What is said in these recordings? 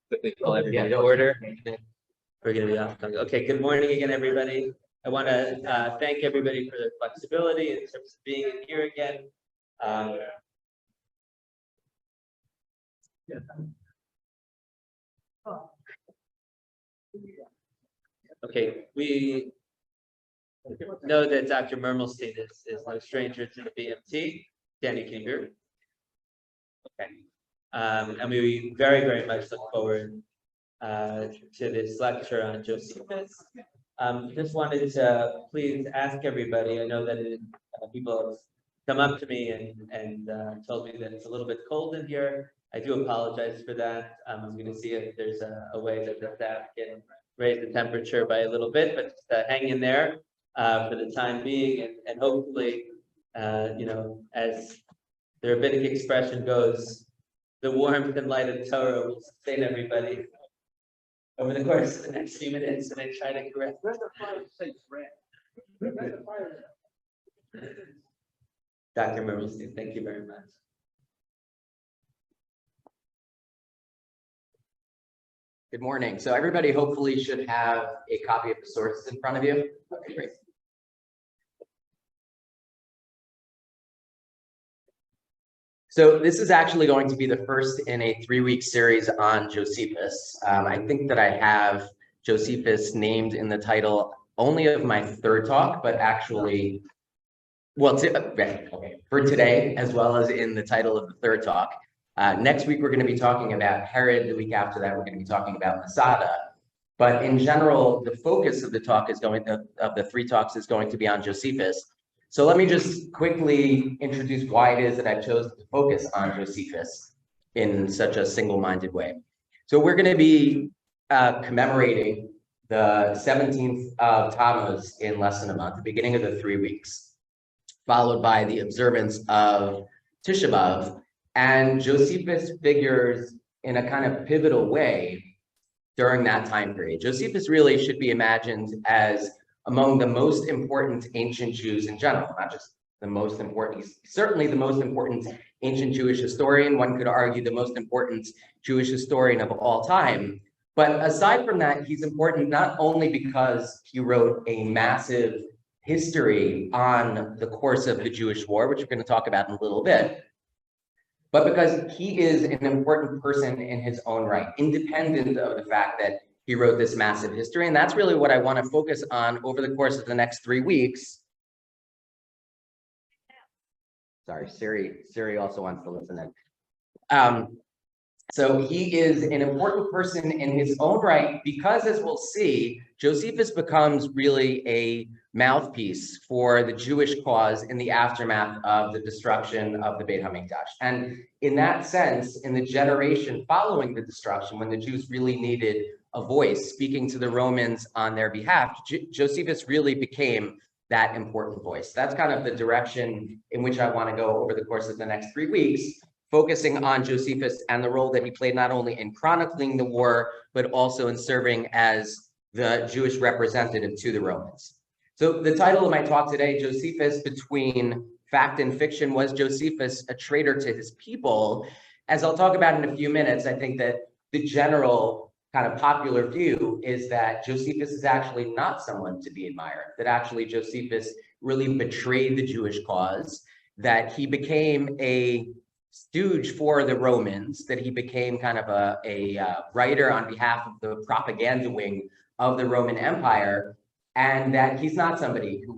Quickly call everybody to order. We're going to be off. Okay, good morning again, everybody. I want to thank everybody for their flexibility in terms of being here again. Okay, we know that Dr. Mermelstein is no stranger to the BMT. Danny, can you hear me? Okay. And we very, very much look forward to this lecture on Josephus. Just wanted to please ask everybody, I know that people have come up to me and told me that it's a little bit cold in here. I do apologize for that. I'm going to see if there's a way that the staff can raise the temperature by a little bit, but just hang in there for the time being, and hopefully, as the rabbinic expression goes, the warmth and light of Torah will sustain everybody over the course of the next few minutes, and I try to correct. Dr. Mermelstein, thank you very much. Good morning. So everybody hopefully should have a copy of the sources in front of you. Okay, great. So this is actually going to be the first in a 3-week series on Josephus. I think that I have Josephus named in the title only of my third talk, but actually, well, for today, as well as in the title of the third talk. Next week, we're going to be talking about Herod. The week after that, we're going to be talking about Masada. But in general, the focus of the talk is of the 3 talks is going to be on Josephus. So let me just quickly introduce why it is that I chose to focus on Josephus in such a single-minded way. So we're going to be commemorating the 17th of Tammuz in less than a month, the beginning of the 3 weeks, followed by the observance of Tisha B'Av. And Josephus figures in a kind of pivotal way during that time period. Josephus really should be imagined as among the most important ancient Jews in general, not just the most important, he's certainly the most important ancient Jewish historian. One could argue the most important Jewish historian of all time. But aside from that, he's important not only because he wrote a massive history on the course of the Jewish war, which we're going to talk about in a little bit, but because he is an important person in his own right, independent of the fact that he wrote this massive history. And that's really what I want to focus on over the course of the next 3 weeks. Sorry, Siri also wants to listen in. So he is an important person in his own right because, as we'll see, Josephus becomes really a mouthpiece for the Jewish cause in the aftermath of the destruction of the Beit HaMikdash. And in that sense, in the generation following the destruction, when the Jews really needed a voice speaking to the Romans on their behalf, Josephus really became that important voice. That's kind of the direction in which I want to go over the course of the next 3 weeks, focusing on Josephus and the role that he played not only in chronicling the war, but also in serving as the Jewish representative to the Romans. So the title of my talk today, Josephus Between Fact and Fiction, was Josephus a traitor to his people? As I'll talk about in a few minutes, I think that the general kind of popular view is that Josephus is actually not someone to be admired, that actually Josephus really betrayed the Jewish cause, that he became a stooge for the Romans, that he became kind of a writer on behalf of the propaganda wing of the Roman Empire, and that he's not somebody who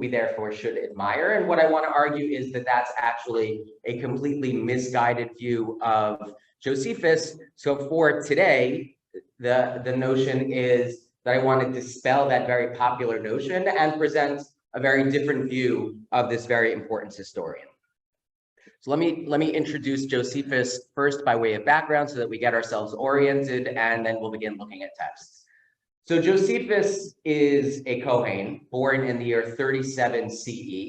we therefore should admire. And what I want to argue is that that's actually a completely misguided view of Josephus. So for today, the notion is that I want to dispel that very popular notion and present a very different view of this very important historian. So let me introduce Josephus first by way of background so that we get ourselves oriented, and then we'll begin looking at texts. So Josephus is a Kohen born in the year 37 CE.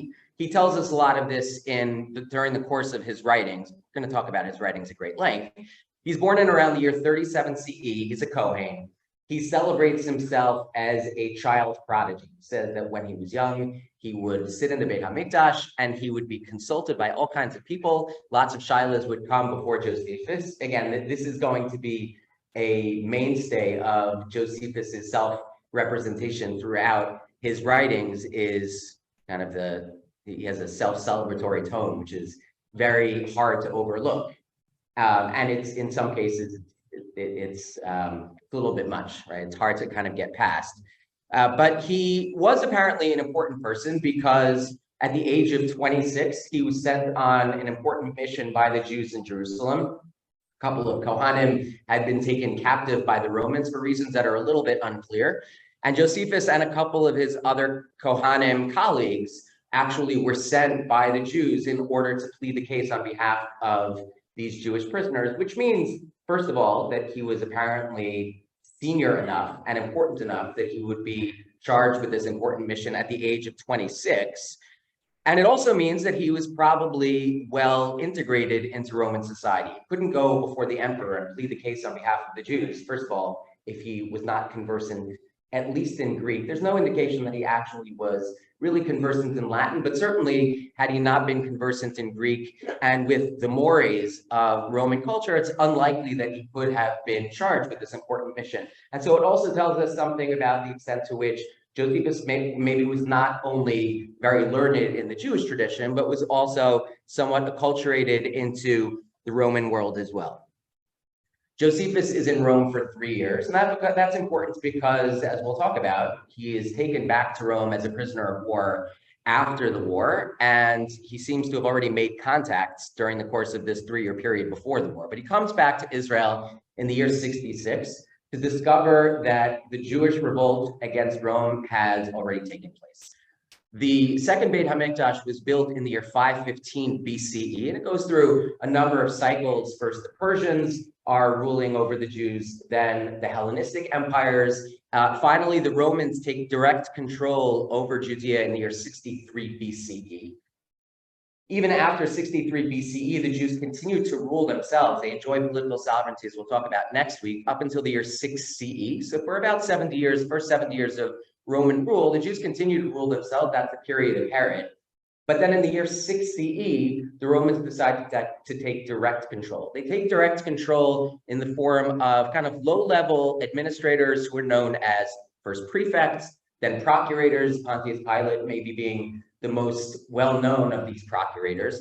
He tells us a lot of this during the course of his writings. We're going to talk about his writings at great length. He's born in around the year 37 CE. He's a Kohen. He celebrates himself as a child prodigy. He says that when he was young, he would sit in the Beit HaMikdash and he would be consulted by all kinds of people. Lots of shilas would come before Josephus. Again, this is going to be a mainstay of Josephus's self-representation throughout his writings, is kind of he has a self-celebratory tone, which is very hard to overlook. And it's, in some cases, it's a little bit much, right? It's hard to kind of get past. But he was apparently an important person because at the age of 26, he was sent on an important mission by the Jews in Jerusalem. A couple of Kohanim had been taken captive by the Romans for reasons that are a little bit unclear. And Josephus and a couple of his other Kohanim colleagues actually were sent by the Jews in order to plead the case on behalf of these Jewish prisoners, which means, first of all, that he was apparently senior enough and important enough that he would be charged with this important mission at the age of 26. And it also means that he was probably well integrated into Roman society. He couldn't go before the emperor and plead the case on behalf of the Jews, first of all, if he was not conversant, at least in Greek. There's no indication that he actually was really conversant in Latin, but certainly had he not been conversant in Greek and with the mores of Roman culture, it's unlikely that he could have been charged with this important mission. And so it also tells us something about the extent to which Josephus maybe was not only very learned in the Jewish tradition, but was also somewhat acculturated into the Roman world as well. Josephus is in Rome for 3 years, and that's important because, as we'll talk about, he is taken back to Rome as a prisoner of war after the war, and he seems to have already made contacts during the course of this 3-year period before the war. But he comes back to Israel in the year 66 to discover that the Jewish revolt against Rome has already taken place. The second Beit HaMikdash was built in the year 515 BCE, and it goes through a number of cycles. First, the Persians are ruling over the Jews, then the Hellenistic empires. Finally, the Romans take direct control over Judea in the year 63 BCE. Even after 63 BCE, the Jews continued to rule themselves. They enjoyed political sovereignty, as we'll talk about next week, up until the year 6 CE. So for about 70 years, first 70 years of Roman rule, the Jews continued to rule themselves. That's the period of Herod. But then in the year 6 CE, the Romans decided to take direct control. They take direct control in the form of kind of low-level administrators who are known as first prefects, then procurators, Pontius Pilate maybe being the most well-known of these procurators.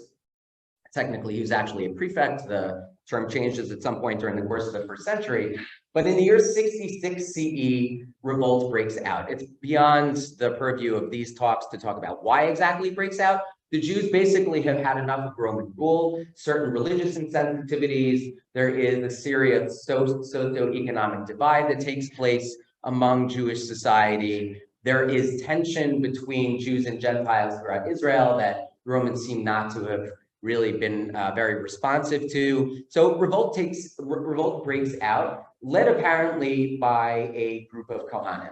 Technically, he was actually a prefect. The term changes at some point during the course of the first century. But in the year 66 CE, revolt breaks out. It's beyond the purview of these talks to talk about why exactly it breaks out. The Jews basically have had enough of Roman rule, certain religious insensitivities. There is a serious socioeconomic divide that takes place among Jewish society. There is tension between Jews and Gentiles throughout Israel that Romans seem not to have really been very responsive to. So revolt breaks out, led apparently by a group of Kohanim.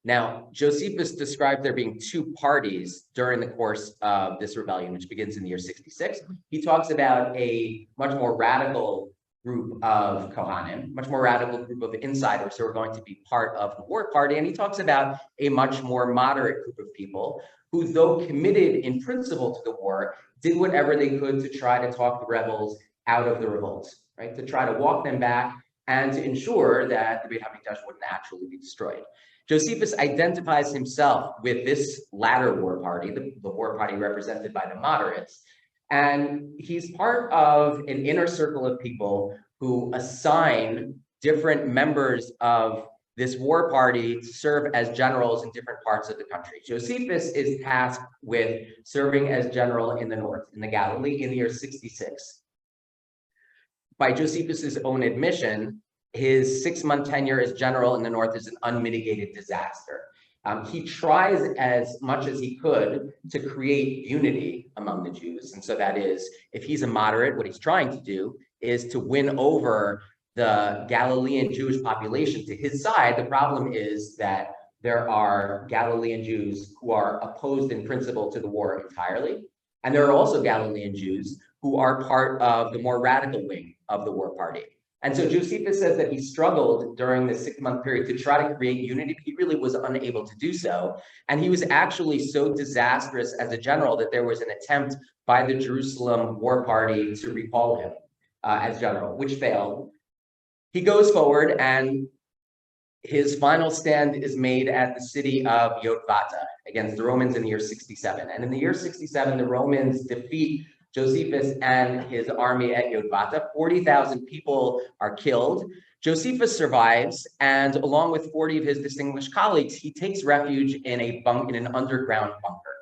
Now, Josephus described there being 2 parties during the course of this rebellion, which begins in the year 66. He talks about a much more radical group of Kohanim, much more radical group of insiders who are going to be part of the war party. And he talks about a much more moderate group of people who, though committed in principle to the war, did whatever they could to try to talk the rebels out of the revolt, right? To try to walk them back and to ensure that the Beit HaMikdash wouldn't actually be destroyed. Josephus identifies himself with this latter war party, the war party represented by the moderates, and he's part of an inner circle of people who assign different members of this war party to serve as generals in different parts of the country. Josephus is tasked with serving as general in the north, in the Galilee, in the year 66. By Josephus's own admission, his 6-month tenure as general in the north is an unmitigated disaster. He tries as much as he could to create unity among the Jews. And so that is, if he's a moderate, what he's trying to do is to win over the Galilean Jewish population to his side. The problem is that there are Galilean Jews who are opposed in principle to the war entirely. And there are also Galilean Jews who are part of the more radical wing of the war party. And so Josephus says that he struggled during the 6-month period to try to create unity, but he really was unable to do so. And he was actually so disastrous as a general that there was an attempt by the Jerusalem war party to recall him as general, which failed. He goes forward, and his final stand is made at the city of Yodfat against the Romans in the year 67. And in the year 67, the Romans defeat Josephus and his army at Yodfat. 40,000 people are killed. Josephus survives, and along with 40 of his distinguished colleagues, he takes refuge in an underground bunker.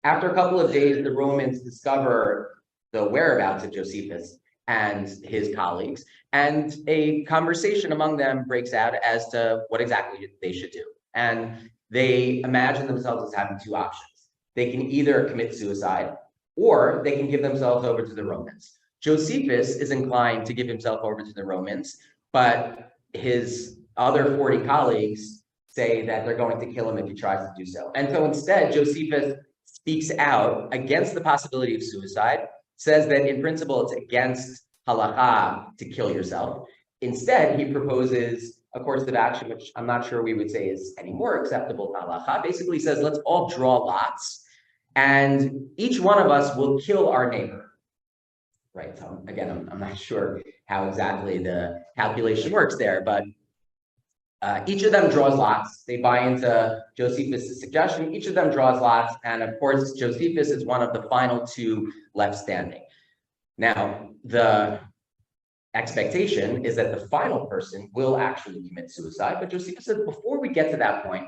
After a couple of days, the Romans discover the whereabouts of Josephus and his colleagues, and a conversation among them breaks out as to what exactly they should do. And they imagine themselves as having two options. They can either commit suicide, or they can give themselves over to the Romans. Josephus is inclined to give himself over to the Romans, but his other 40 colleagues say that they're going to kill him if he tries to do so. And so instead, Josephus speaks out against the possibility of suicide, says that in principle it's against halakha to kill yourself. Instead, he proposes a course of action, which I'm not sure we would say is any more acceptable to halakha. Basically says, let's all draw lots, and each one of us will kill our neighbor. Right, so again, I'm not sure how exactly the calculation works there, but each of them draws lots. They buy into Josephus' suggestion. Each of them draws lots, and of course, Josephus is one of the final two left standing. Now, the expectation is that the final person will actually commit suicide, but Josephus said, before we get to that point,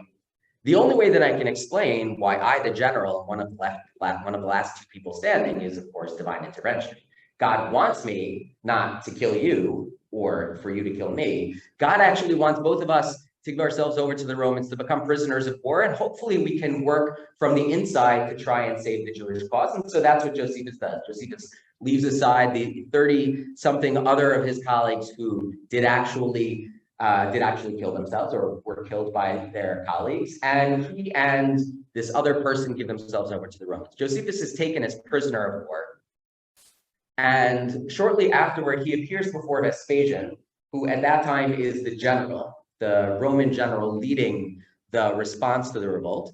the only way that I can explain why I, the general, one of the last two people standing, is of course divine intervention. God wants me not to kill you or for you to kill me. God actually wants both of us to give ourselves over to the Romans to become prisoners of war, and hopefully we can work from the inside to try and save the Jewish cause. And so that's what Josephus does. Josephus leaves aside the 30-something other of his colleagues who did actually kill themselves or were killed by their colleagues, and he and this other person give themselves over to the Romans. Josephus is taken as prisoner of war, and shortly afterward, he appears before Vespasian, who at that time is the general, the Roman general leading the response to the revolt.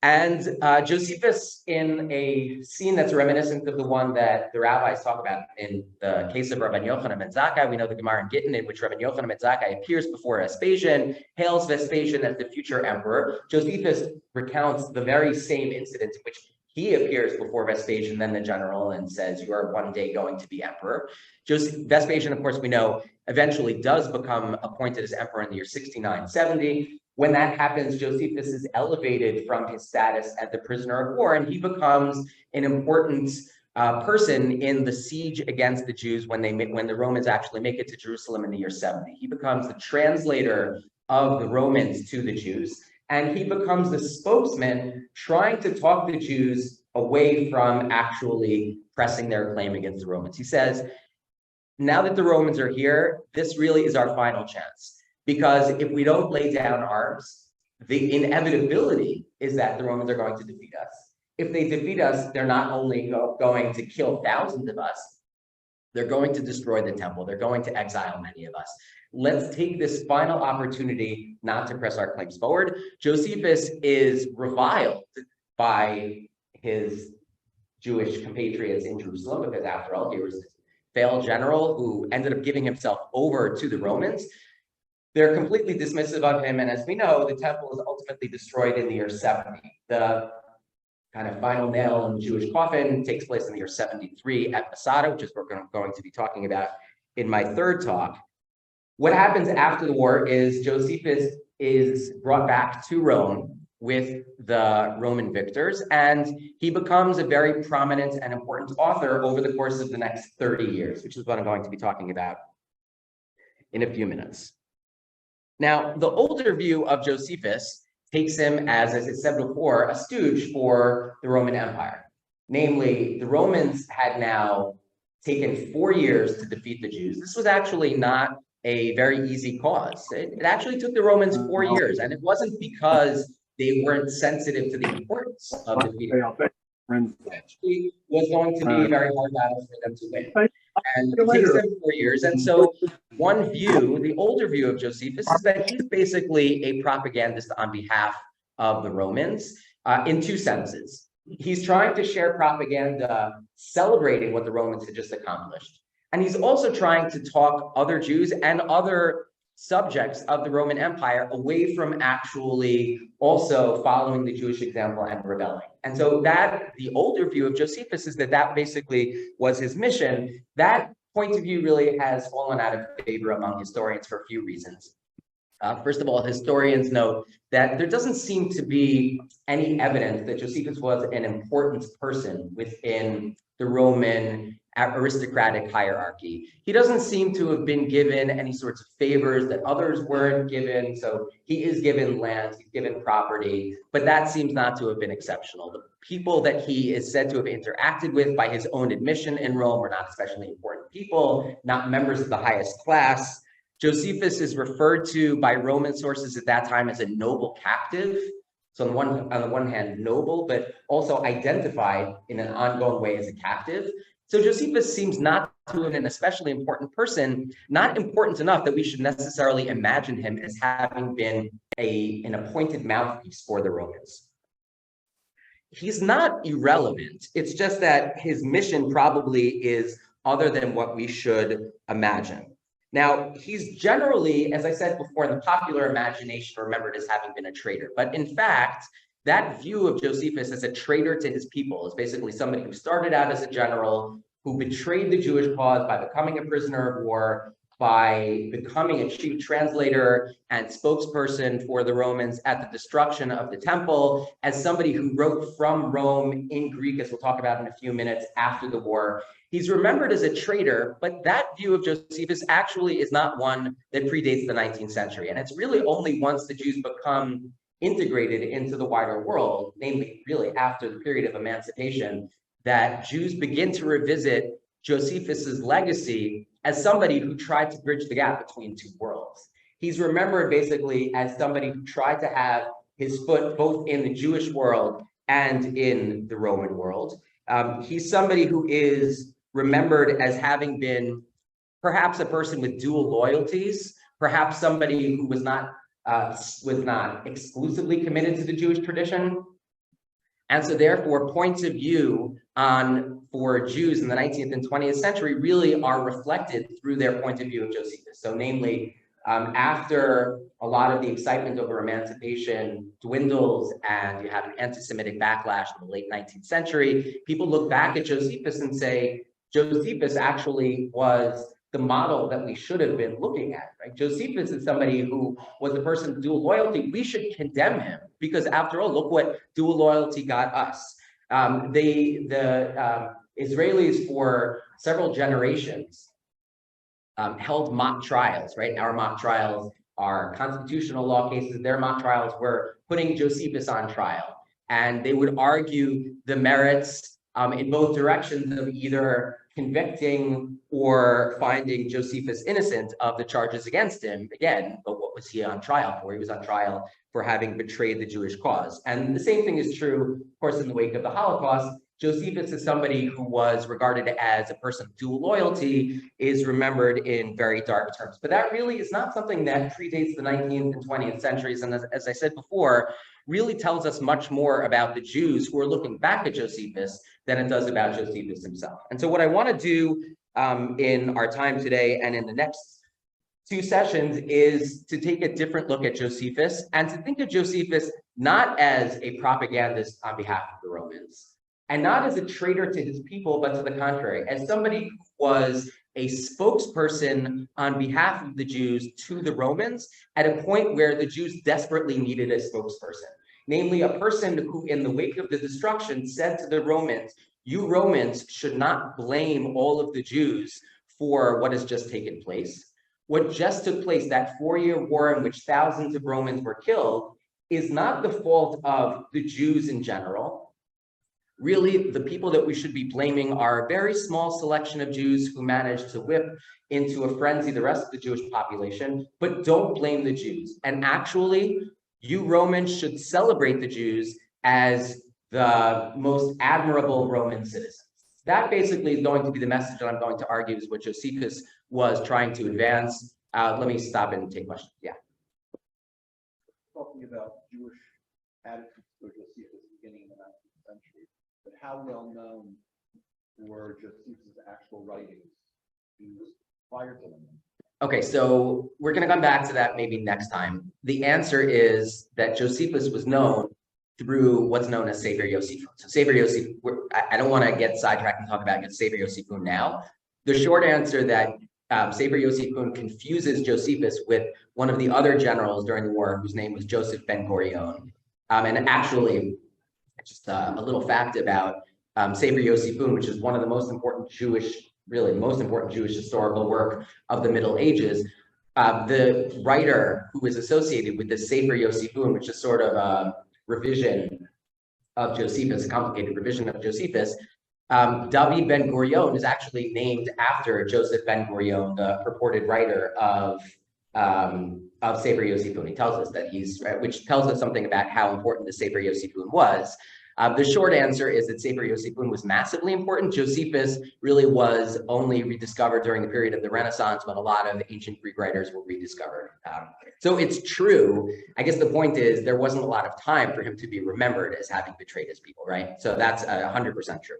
And Josephus, in a scene that's reminiscent of the one that the rabbis talk about in the case of Rabban Yochanan ben Zakkai, we know the Gemara in Gittin, in which Rabban Yochanan ben Zakkai appears before Vespasian, hails Vespasian as the future emperor. Josephus recounts the very same incident in which he appears before Vespasian, then the general, and says, you are one day going to be emperor. Vespasian, of course, we know, eventually does become appointed as emperor in the year 69-70. When that happens, Josephus is elevated from his status as the prisoner of war, and he becomes an important person in the siege against the Jews when the Romans actually make it to Jerusalem in the year 70. He becomes the translator of the Romans to the Jews, and he becomes the spokesman trying to talk the Jews away from actually pressing their claim against the Romans. He says, now that the Romans are here, this really is our final chance. Because if we don't lay down arms, the inevitability is that the Romans are going to defeat us. If they defeat us, they're not only going to kill thousands of us, they're going to destroy the temple. They're going to exile many of us. Let's take this final opportunity not to press our claims forward. Josephus is reviled by his Jewish compatriots in Jerusalem because, after all, he was failed general who ended up giving himself over to the Romans. They're completely dismissive of him, and as we know, the temple is ultimately destroyed in the year 70. The kind of final nail in the Jewish coffin takes place in the year 73 at Masada, which is what we're going to be talking about in my third talk. What happens after the war is Josephus is brought back to Rome with the Roman victors, and he becomes a very prominent and important author over the course of the next 30 years, which is what I'm going to be talking about in a few minutes. Now, the older view of Josephus takes him as I said before, a stooge for the Roman Empire. Namely, the Romans had now taken 4 years to defeat the Jews. This was actually not a very easy cause. It actually took the Romans 4 years, and it wasn't because they weren't sensitive to the importance of defeating them. It actually was going to be a very hard battle for them to win. And it takes them 4 years. And so one view, the older view of Josephus, is that he's basically a propagandist on behalf of the Romans in two senses. He's trying to share propaganda celebrating what the Romans had just accomplished. And he's also trying to talk other Jews and other subjects of the Roman Empire away from actually also following the Jewish example and rebelling. And so that the older view of Josephus is that that basically was his mission. That point of view really has fallen out of favor among historians for a few reasons. First of all, historians note that there doesn't seem to be any evidence that Josephus was an important person within the Roman aristocratic hierarchy. He doesn't seem to have been given any sorts of favors that others weren't given. So he is given land, he's given property, but that seems not to have been exceptional. The people that he is said to have interacted with by his own admission in Rome were not especially important people, not members of the highest class. Josephus is referred to by Roman sources at that time as a noble captive. So on the one hand, noble, but also identified in an ongoing way as a captive. So Josephus seems not to have been an especially important person, not important enough that we should necessarily imagine him as having been an appointed mouthpiece for the Romans. He's not irrelevant. It's just that his mission probably is other than what we should imagine. Now, he's generally, as I said before, in the popular imagination remembered as having been a traitor. But in fact, that view of Josephus as a traitor to his people is basically somebody who started out as a general, who betrayed the Jewish cause by becoming a prisoner of war, by becoming a chief translator and spokesperson for the Romans at the destruction of the temple, as somebody who wrote from Rome in Greek, as we'll talk about in a few minutes after the war. He's remembered as a traitor, but that view of Josephus actually is not one that predates the 19th century. And it's really only once the Jews become integrated into the wider world, namely really after the period of emancipation, that Jews begin to revisit Josephus's legacy as somebody who tried to bridge the gap between two worlds. He's remembered basically as somebody who tried to have his foot both in the Jewish world and in the Roman world. He's somebody who is remembered as having been perhaps a person with dual loyalties, perhaps somebody who was not exclusively committed to the Jewish tradition. And so therefore, points of view for Jews in the 19th and 20th century really are reflected through their point of view of Josephus. So namely, after a lot of the excitement over emancipation dwindles and you have an anti-Semitic backlash in the late 19th century, people look back at Josephus and say, Josephus actually was the model that we should have been looking at, right? Josephus is somebody who was the person of dual loyalty. We should condemn him because after all, look what dual loyalty got us. The Israelis for several generations held mock trials, right? Our mock trials are constitutional law cases. Their mock trials were putting Josephus on trial. And they would argue the merits in both directions of either convicting or finding Josephus innocent of the charges against him. Again, but what was he on trial for? He was on trial for having betrayed the Jewish cause. And the same thing is true, of course, in the wake of the Holocaust. Josephus is somebody who was regarded as a person of dual loyalty, is remembered in very dark terms. But that really is not something that predates the 19th and 20th centuries. And as I said before, really tells us much more about the Jews who are looking back at Josephus than it does about Josephus himself. And so what I want to do in our time today and in the next two sessions is to take a different look at Josephus and to think of Josephus not as a propagandist on behalf of the Romans and not as a traitor to his people, but to the contrary, as somebody who was a spokesperson on behalf of the Jews to the Romans at a point where the Jews desperately needed a spokesperson, namely a person who in the wake of the destruction said to the Romans, you Romans should not blame all of the Jews for what has just taken place. What just took place, that 4-year war in which thousands of Romans were killed, is not the fault of the Jews in general. Really, the people that we should be blaming are a very small selection of Jews who managed to whip into a frenzy the rest of the Jewish population, but don't blame the Jews. And actually, you Romans should celebrate the Jews as the most admirable Roman citizens. That basically is going to be the message that I'm going to argue is what Josephus was trying to advance. Let me stop and take questions. Yeah. Talking about Jewish attitudes toward Josephus beginning in the 19th century, but how well known were Josephus' actual writings prior to them? Okay, so we're going to come back to that maybe next time. The answer is that Josephus was known through what's known as Sefer Josephus. So Sefer Josephus, I don't want to get sidetracked and talk about Sefer Josephus now. The short answer that Sefer Josephus confuses Josephus with one of the other generals during the war whose name was Joseph Ben Gurion. And actually, just a little fact about Sefer Josephus, which is one of the most important Jewish historical work of the Middle Ages. The writer who is associated with the Sefer Josephus, which is sort of a revision of Josephus, a complicated revision of Josephus, David Ben Gurion is actually named after Joseph Ben Gurion, the purported writer of Sefer Josephus. He tells us that which tells us something about how important the Sefer Josephus was. The short answer is that Sefer Josephus was massively important. Josephus really was only rediscovered during the period of the Renaissance, but a lot of ancient Greek writers were rediscovered. So it's true. I guess the point is there wasn't a lot of time for him to be remembered as having betrayed his people, right? So that's 100% true.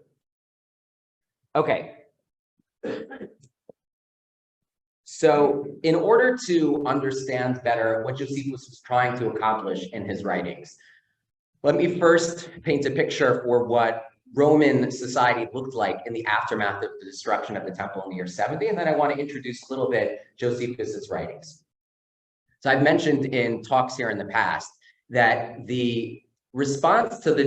Okay. So in order to understand better what Josephus was trying to accomplish in his writings, let me first paint a picture for what Roman society looked like in the aftermath of the destruction of the temple in the year 70, and then I want to introduce a little bit Josephus's writings. So I've mentioned in talks here in the past that the response to the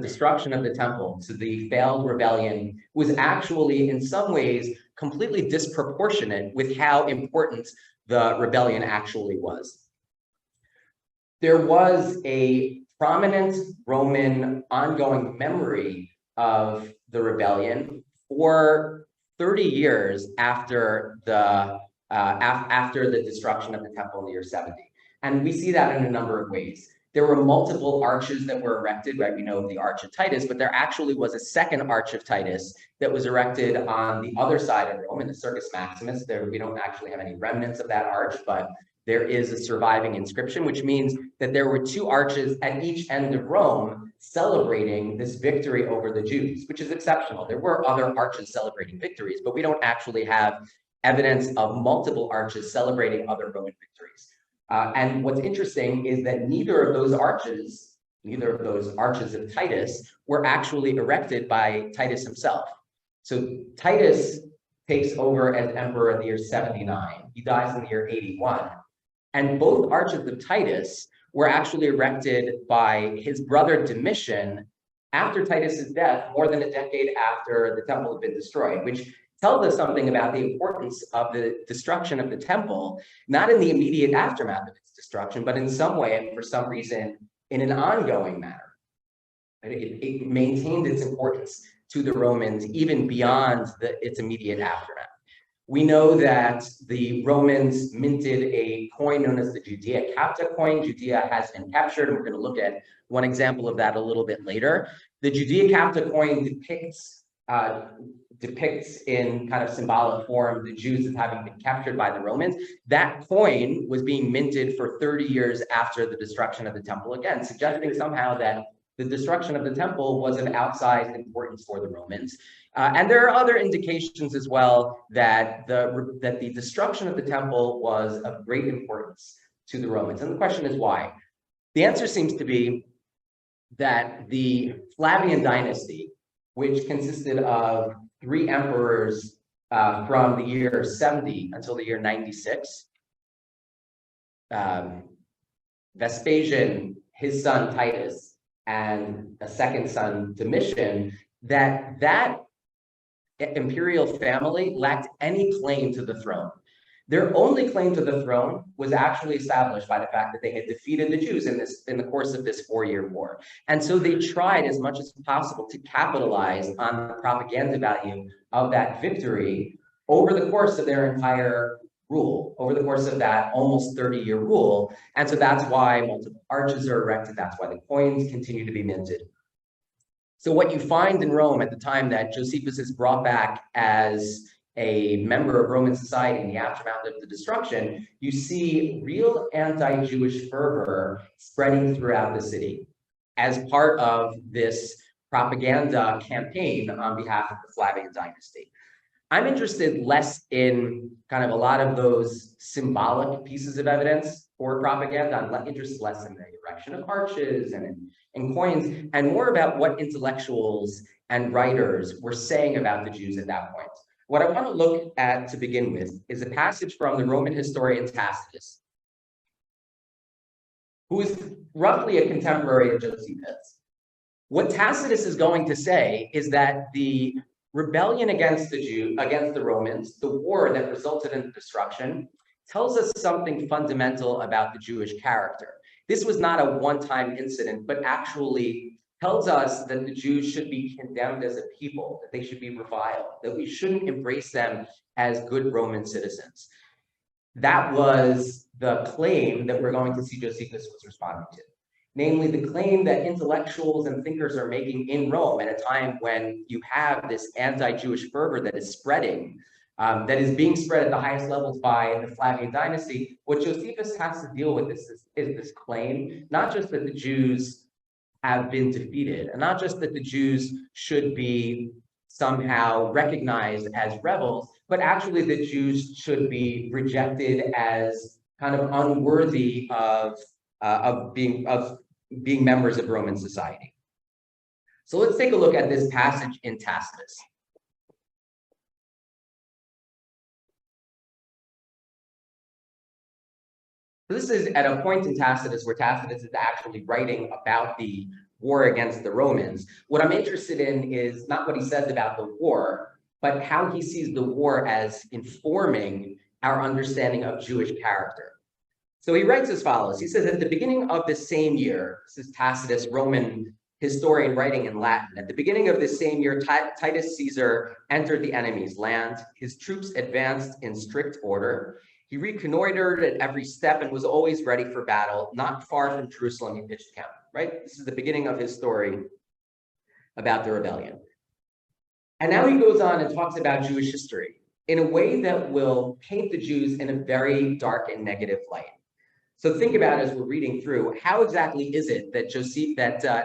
destruction of the temple, to the failed rebellion, was actually in some ways completely disproportionate with how important the rebellion actually was. There was a prominent Roman ongoing memory of the rebellion for 30 years after the destruction of the temple in the year 70. And we see that in a number of ways. There were multiple arches that were erected, right? We know of the Arch of Titus, but there actually was a second Arch of Titus that was erected on the other side of Rome in the Circus Maximus. We don't actually have any remnants of that arch, but there is a surviving inscription, which means that there were two arches at each end of Rome celebrating this victory over the Jews, which is exceptional. There were other arches celebrating victories, but we don't actually have evidence of multiple arches celebrating other Roman victories. And what's interesting is that neither of those arches of Titus were actually erected by Titus himself. So Titus takes over as emperor in the year 79. He dies in the year 81. And both arches of Titus were actually erected by his brother Domitian after Titus's death, more than a decade after the temple had been destroyed, which tells us something about the importance of the destruction of the temple, not in the immediate aftermath of its destruction, but in some way and for some reason in an ongoing manner. It maintained its importance to the Romans even beyond its immediate aftermath. We know that the Romans minted a coin known as the Judea Capta coin. Judea has been captured, and we're going to look at one example of that a little bit later. The Judea Capta coin depicts in kind of symbolic form the Jews as having been captured by the Romans. That coin was being minted for 30 years after the destruction of the temple, again, suggesting somehow that the destruction of the temple was of outsized importance for the Romans. And there are other indications as well that the destruction of the temple was of great importance to the Romans. And the question is why? The answer seems to be that the Flavian dynasty, which consisted of 3 emperors from the year 70 until the year 96, Vespasian, his son Titus, and a second son Domitian, that imperial family lacked any claim to the throne. Their only claim to the throne was actually established by the fact that they had defeated the Jews in the course of this 4-year war. And so they tried as much as possible to capitalize on the propaganda value of that victory over the course of their entire rule, over the course of that almost 30-year rule. And so that's why multiple arches are erected. That's why the coins continue to be minted. So what you find in Rome at the time that Josephus is brought back as a member of Roman society in the aftermath of the destruction, you see real anti-Jewish fervor spreading throughout the city as part of this propaganda campaign on behalf of the Flavian dynasty. I'm interested less in kind of a lot of those symbolic pieces of evidence for propaganda. I'm interested less in the erection of arches and coins, and more about what intellectuals and writers were saying about the Jews at that point. What I want to look at to begin with is a passage from the Roman historian Tacitus, who is roughly a contemporary of Josephus. What Tacitus is going to say is that the rebellion against the Romans, the war that resulted in the destruction, tells us something fundamental about the Jewish character. This was not a one-time incident, but actually tells us that the Jews should be condemned as a people, that they should be reviled, that we shouldn't embrace them as good Roman citizens. That was the claim that we're going to see Josephus was responding to. Namely, the claim that intellectuals and thinkers are making in Rome at a time when you have this anti-Jewish fervor that is spreading, that is being spread at the highest levels by the Flavian dynasty. What Josephus has to deal with is this claim, not just that the Jews have been defeated, and not just that the Jews should be somehow recognized as rebels, but actually the Jews should be rejected as kind of unworthy of being members of Roman society. So let's take a look at this passage in Tacitus. This is at a point in Tacitus where Tacitus is actually writing about the war against the Romans. What I'm interested in is not what he says about the war, but how he sees the war as informing our understanding of Jewish character. So he writes as follows. He says, at the beginning of the same year, this is Tacitus, Roman historian writing in Latin. At the beginning of this same year, Titus Caesar entered the enemy's land. His troops advanced in strict order. He reconnoitered at every step and was always ready for battle. Not far from Jerusalem, he pitched camp, right? This is the beginning of his story about the rebellion. And now he goes on and talks about Jewish history in a way that will paint the Jews in a very dark and negative light. So think about, as we're reading through, how exactly is it that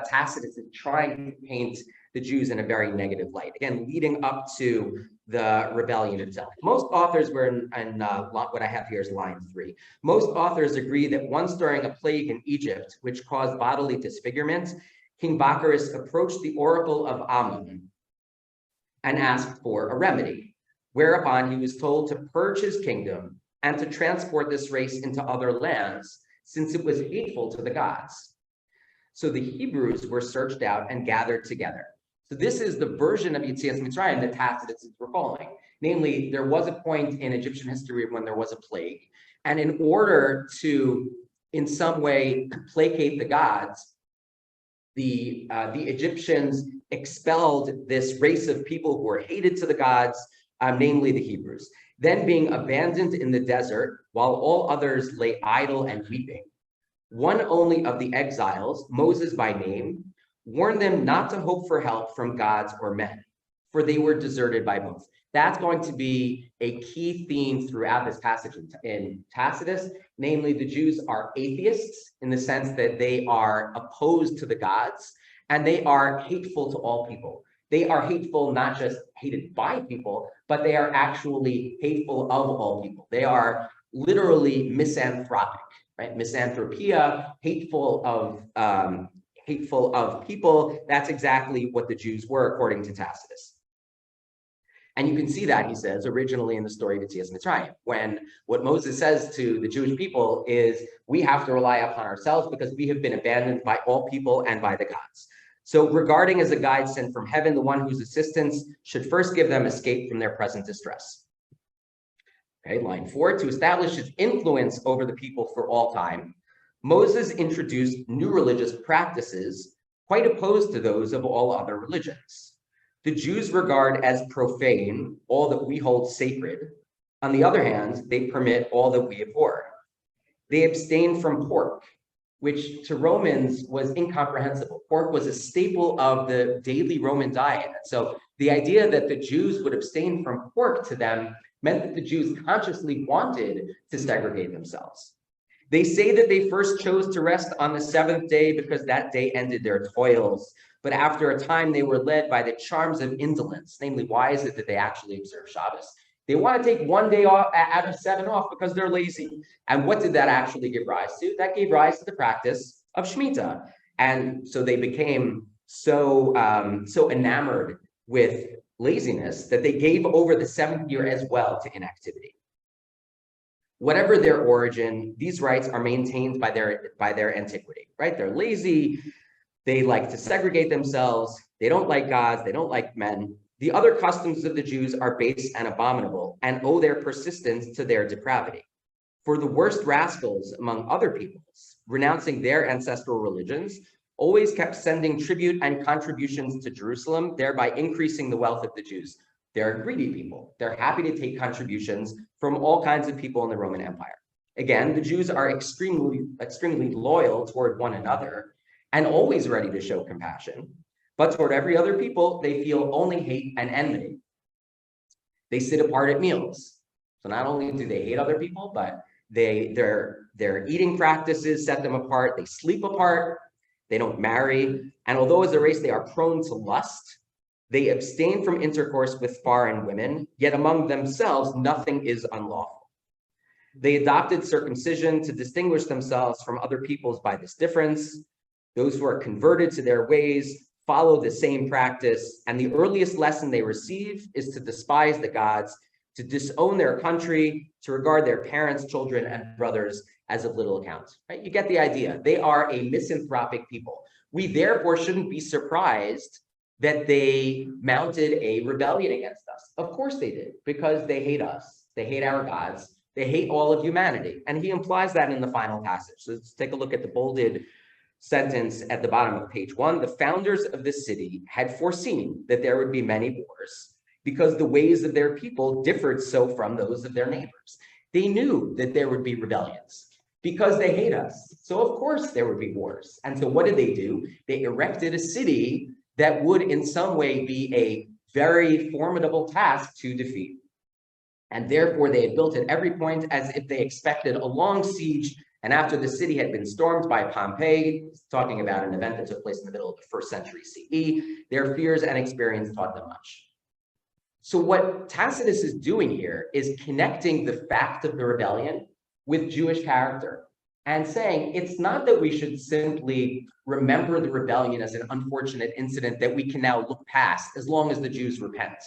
Tacitus is trying to paint the Jews in a very negative light, again, leading up to the rebellion itself. Most authors were what I have here is line 3. Most authors agree that once during a plague in Egypt, which caused bodily disfigurement, King Bacchus approached the oracle of Amun and asked for a remedy, whereupon he was told to purge his kingdom and to transport this race into other lands, since it was hateful to the gods. So the Hebrews were searched out and gathered together. So this is the version of Yetzias Mitzrayim that Tacitus is recalling. Namely, there was a point in Egyptian history when there was a plague. And in order to, in some way, placate the gods, the Egyptians expelled this race of people who were hated to the gods, namely the Hebrews. Then being abandoned in the desert, while all others lay idle and weeping, one only of the exiles, Moses by name, warned them not to hope for help from gods or men, for they were deserted by both. That's going to be a key theme throughout this passage in Tacitus. Namely, the Jews are atheists in the sense that they are opposed to the gods, and they are hateful to all people. They are hateful, not just hated by people, but they are actually hateful of all people. They are literally misanthropic, right? Misanthropia, hateful of people. That's exactly what the Jews were, according to Tacitus. And you can see that, he says, originally in the story of Yetzias Mitzrayim, when what Moses says to the Jewish people is, we have to rely upon ourselves because we have been abandoned by all people and by the gods. So regarding as a guide sent from heaven, the one whose assistance should first give them escape from their present distress. Okay, line 4, to establish his influence over the people for all time, Moses introduced new religious practices quite opposed to those of all other religions. The Jews regard as profane all that we hold sacred. On the other hand, they permit all that we abhor. They abstain from pork, which to Romans was incomprehensible. Pork was a staple of the daily Roman diet. So the idea that the Jews would abstain from pork to them meant that the Jews consciously wanted to segregate themselves. They say that they first chose to rest on the seventh day because that day ended their toils. But after a time, they were led by the charms of indolence. Namely, why is it that they actually observe Shabbos? They want to take one day off out of 7 off because they're lazy. And what did that actually give rise to? That gave rise to the practice of Shemitah. And so they became so enamored with laziness that they gave over the 7th year as well to inactivity. Whatever their origin, these rites are maintained by their antiquity, right? They're lazy. They like to segregate themselves. They don't like gods. They don't like men. The other customs of the Jews are base and abominable and owe their persistence to their depravity. For the worst rascals among other peoples, renouncing their ancestral religions, always kept sending tribute and contributions to Jerusalem, thereby increasing the wealth of the Jews. They're greedy people. They're happy to take contributions from all kinds of people in the Roman Empire. Again, the Jews are extremely loyal toward one another and always ready to show compassion. But toward every other people, they feel only hate and enmity. They sit apart at meals. So not only do they hate other people, but their eating practices set them apart. They sleep apart. They don't marry. And although as a race they are prone to lust, they abstain from intercourse with foreign women, yet among themselves nothing is unlawful. They adopted circumcision to distinguish themselves from other peoples by this difference. Those who are converted to their ways follow the same practice, and the earliest lesson they receive is to despise the gods, to disown their country, to regard their parents, children, and brothers as of little account. Right? You get the idea. They are a misanthropic people. We therefore shouldn't be surprised that they mounted a rebellion against us. Of course they did, because they hate us. They hate our gods. They hate all of humanity. And he implies that in the final passage. So let's take a look at the bolded sentence at the bottom of page 1. The founders of this city had foreseen that there would be many wars because the ways of their people differed so from those of their neighbors. They knew that there would be rebellions because they hate us. So of course there would be wars. And so what did they do? They erected a city that would in some way be a very formidable task to defeat. And therefore they had built at every point as if they expected a long siege. And after the city had been stormed by Pompey, talking about an event that took place in the middle of the 1st century CE, their fears and experience taught them much. So what Tacitus is doing here is connecting the fact of the rebellion with Jewish character and saying it's not that we should simply remember the rebellion as an unfortunate incident that we can now look past as long as the Jews repent.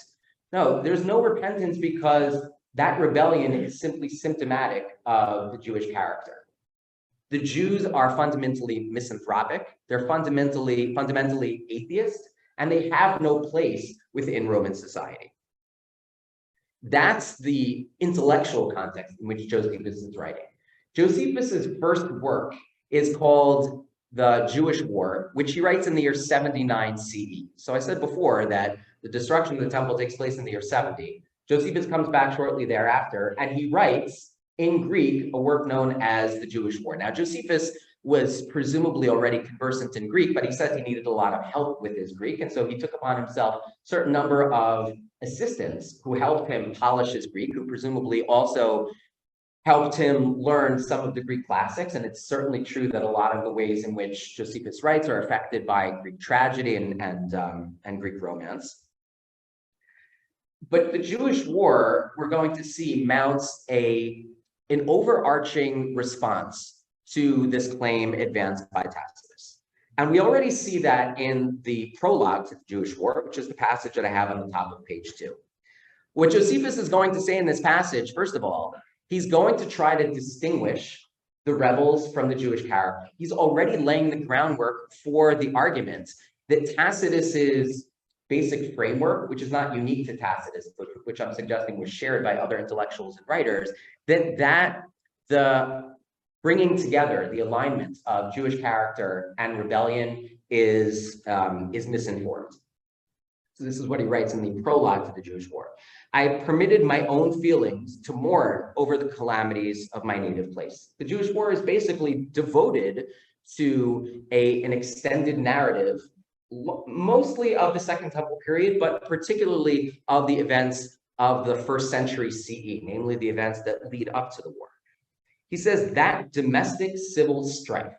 No, there's no repentance because that rebellion is simply symptomatic of the Jewish character. The Jews are fundamentally misanthropic. They're fundamentally atheist, and they have no place within Roman society. That's the intellectual context in which Josephus is writing. Josephus's first work is called The Jewish War, which he writes in the year 79 CE. So I said before that the destruction of the temple takes place in the year 70. Josephus comes back shortly thereafter, and he writes in Greek a work known as The Jewish War. Now, Josephus was presumably already conversant in Greek, but he said he needed a lot of help with his Greek, and so he took upon himself a certain number of assistants who helped him polish his Greek, who presumably also helped him learn some of the Greek classics. And it's certainly true that a lot of the ways in which Josephus writes are affected by Greek tragedy and Greek romance. But the Jewish War, we're going to see, mounts an overarching response to this claim advanced by Tacitus. And we already see that in the prologue to the Jewish War, which is the passage that I have on the top of page 2. What Josephus is going to say in this passage, first of all, he's going to try to distinguish the rebels from the Jewish character. He's already laying the groundwork for the argument that Tacitus's basic framework, which is not unique to Tacitus, but which I'm suggesting was shared by other intellectuals and writers, that the bringing together, the alignment of Jewish character and rebellion is misinformed. So this is what he writes in the prologue to the Jewish War. I permitted my own feelings to mourn over the calamities of my native place. The Jewish War is basically devoted to an extended narrative, mostly of the Second Temple period, but particularly of the events of the 1st century CE, namely the events that lead up to the war. He says that domestic civil strife,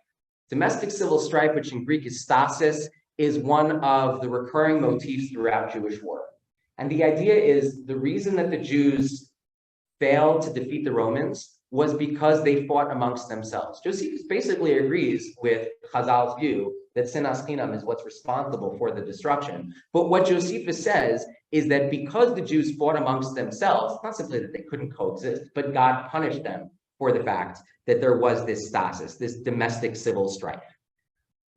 which in Greek is stasis, is one of the recurring motifs throughout Jewish war. And the idea is the reason that the Jews failed to defeat the Romans was because they fought amongst themselves. Josephus basically agrees with Chazal's view that sinas chinam is what's responsible for the destruction. But what Josephus says is that because the Jews fought amongst themselves, not simply that they couldn't coexist, but God punished them for the fact that there was this stasis, this domestic civil strife.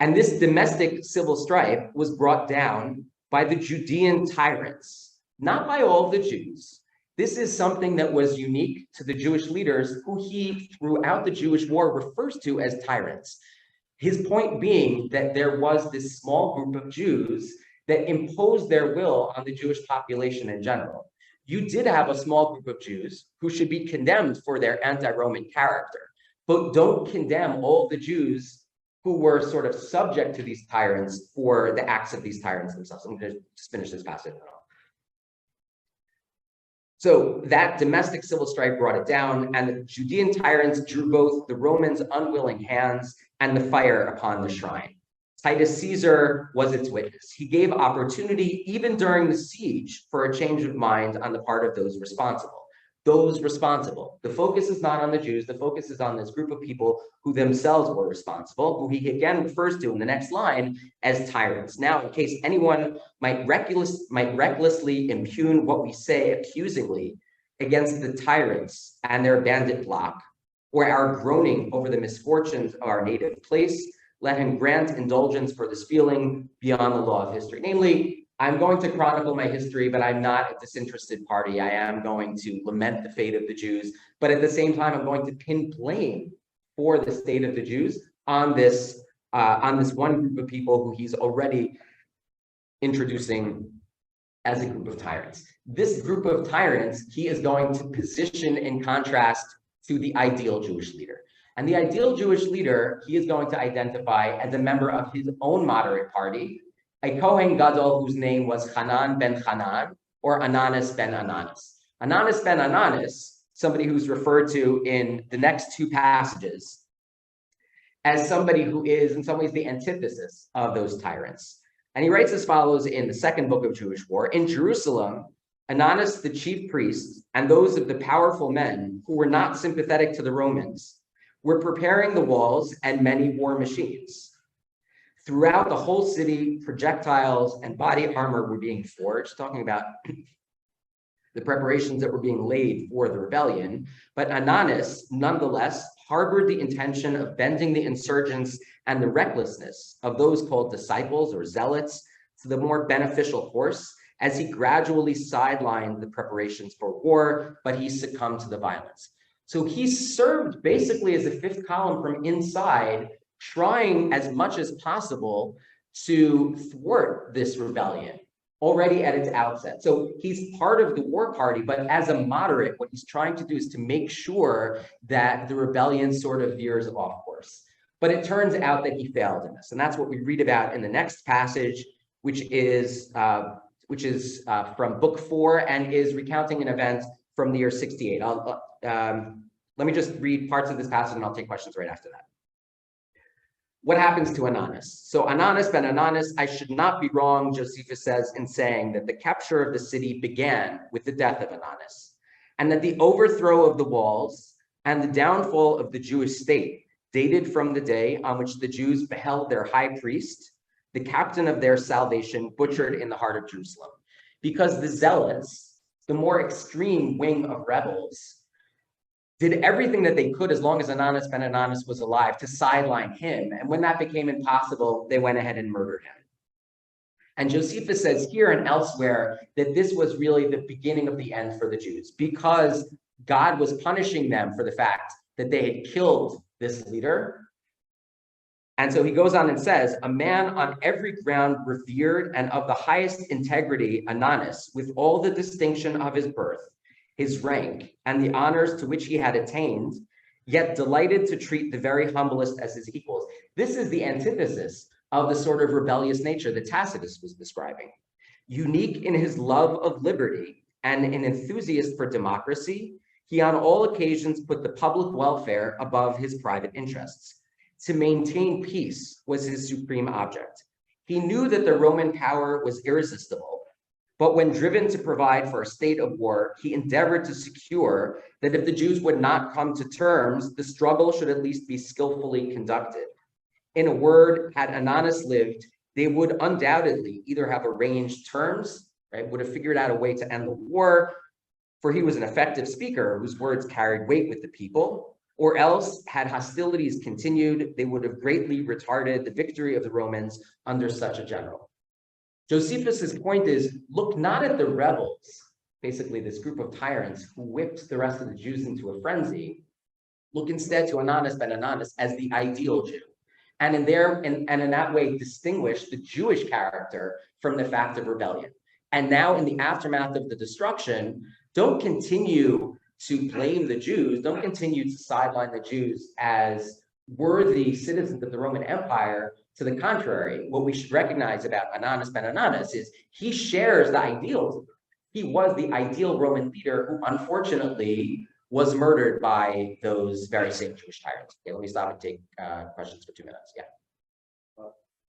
And this domestic civil strife was brought down by the Judean tyrants, not by all the Jews. This is something that was unique to the Jewish leaders who he, throughout the Jewish war, refers to as tyrants. His point being that there was this small group of Jews that imposed their will on the Jewish population in general. You did have a small group of Jews who should be condemned for their anti-Roman character, but don't condemn all the Jews who were sort of subject to these tyrants for the acts of these tyrants themselves. I'm going to just finish this passage. So that domestic civil strife brought it down, and the Judean tyrants drew both the Romans' unwilling hands and the fire upon the shrine. Titus Caesar was its witness. He gave opportunity, even during the siege, for a change of mind on the part of those responsible. The focus is not on the Jews. The focus is on this group of people who themselves were responsible, who he again refers to in the next line as tyrants. Now, in case anyone might recklessly impugn what we say accusingly against the tyrants and their bandit bloc, or our groaning over the misfortunes of our native place, let him grant indulgence for this feeling beyond the law of history. Namely, I'm going to chronicle my history, but I'm not a disinterested party. I am going to lament the fate of the Jews, but at the same time, I'm going to pin blame for the state of the Jews on this one group of people who he's already introducing as a group of tyrants. This group of tyrants, he is going to position in contrast to the ideal Jewish leader. And the ideal Jewish leader, he is going to identify as a member of his own moderate party, a Kohen Gadol whose name was Hanan ben Hanan, or Ananis ben Ananis. Ananis ben Ananis, somebody who's referred to in the next two passages as somebody who is in some ways the antithesis of those tyrants. And he writes as follows in the second book of Jewish War: in Jerusalem, Ananis, the chief priest, and those of the powerful men who were not sympathetic to the Romans were preparing the walls and many war machines. Throughout the whole city, projectiles and body armor were being forged, talking about the preparations that were being laid for the rebellion. But Ananis, nonetheless, harbored the intention of bending the insurgents and the recklessness of those called disciples or zealots to the more beneficial course, as he gradually sidelined the preparations for war, but he succumbed to the violence. So he served basically as a fifth column from inside, trying as much as possible to thwart this rebellion already at its outset. So he's part of the war party, but as a moderate, what he's trying to do is to make sure that the rebellion sort of veers off course. But it turns out that he failed in this. And that's what we read about in the next passage, which is from book 4 and is recounting an event from the year 68. let me just read parts of this passage and I'll take questions right after that. What happens to Ananus? So Ananus ben Ananus, I should not be wrong, Josephus says, in saying that the capture of the city began with the death of Ananus, and that the overthrow of the walls and the downfall of the Jewish state dated from the day on which the Jews beheld their high priest, the captain of their salvation, butchered in the heart of Jerusalem. Because the zealots, the more extreme wing of rebels, did everything that they could as long as Ananus ben Ananus was alive to sideline him. And when that became impossible, they went ahead and murdered him. And Josephus says here and elsewhere that this was really the beginning of the end for the Jews, because God was punishing them for the fact that they had killed this leader. And so he goes on and says, a man on every ground revered and of the highest integrity, Ananus, with all the distinction of his birth, his rank, and the honors to which he had attained, yet delighted to treat the very humblest as his equals. This is the antithesis of the sort of rebellious nature that Tacitus was describing. Unique in his love of liberty and an enthusiast for democracy, he on all occasions put the public welfare above his private interests. To maintain peace was his supreme object. He knew that the Roman power was irresistible, but when driven to provide for a state of war, he endeavored to secure that if the Jews would not come to terms, the struggle should at least be skillfully conducted. In a word, had Ananus lived, they would undoubtedly either have arranged terms, right, would have figured out a way to end the war, for he was an effective speaker whose words carried weight with the people, or else, had hostilities continued, they would have greatly retarded the victory of the Romans under such a general. Josephus's point is, look not at the rebels, basically this group of tyrants who whipped the rest of the Jews into a frenzy. Look instead to Ananus ben Ananus as the ideal Jew. And in that way, distinguish the Jewish character from the fact of rebellion. And now in the aftermath of the destruction, don't continue to blame the Jews, don't continue to sideline the Jews as worthy citizens of the Roman Empire. To the contrary, what we should recognize about Ananus ben Ananus is he shares the ideals. He was the ideal Roman leader who unfortunately was murdered by those very same Jewish tyrants. Okay, let me stop and take questions for 2 minutes. Yeah.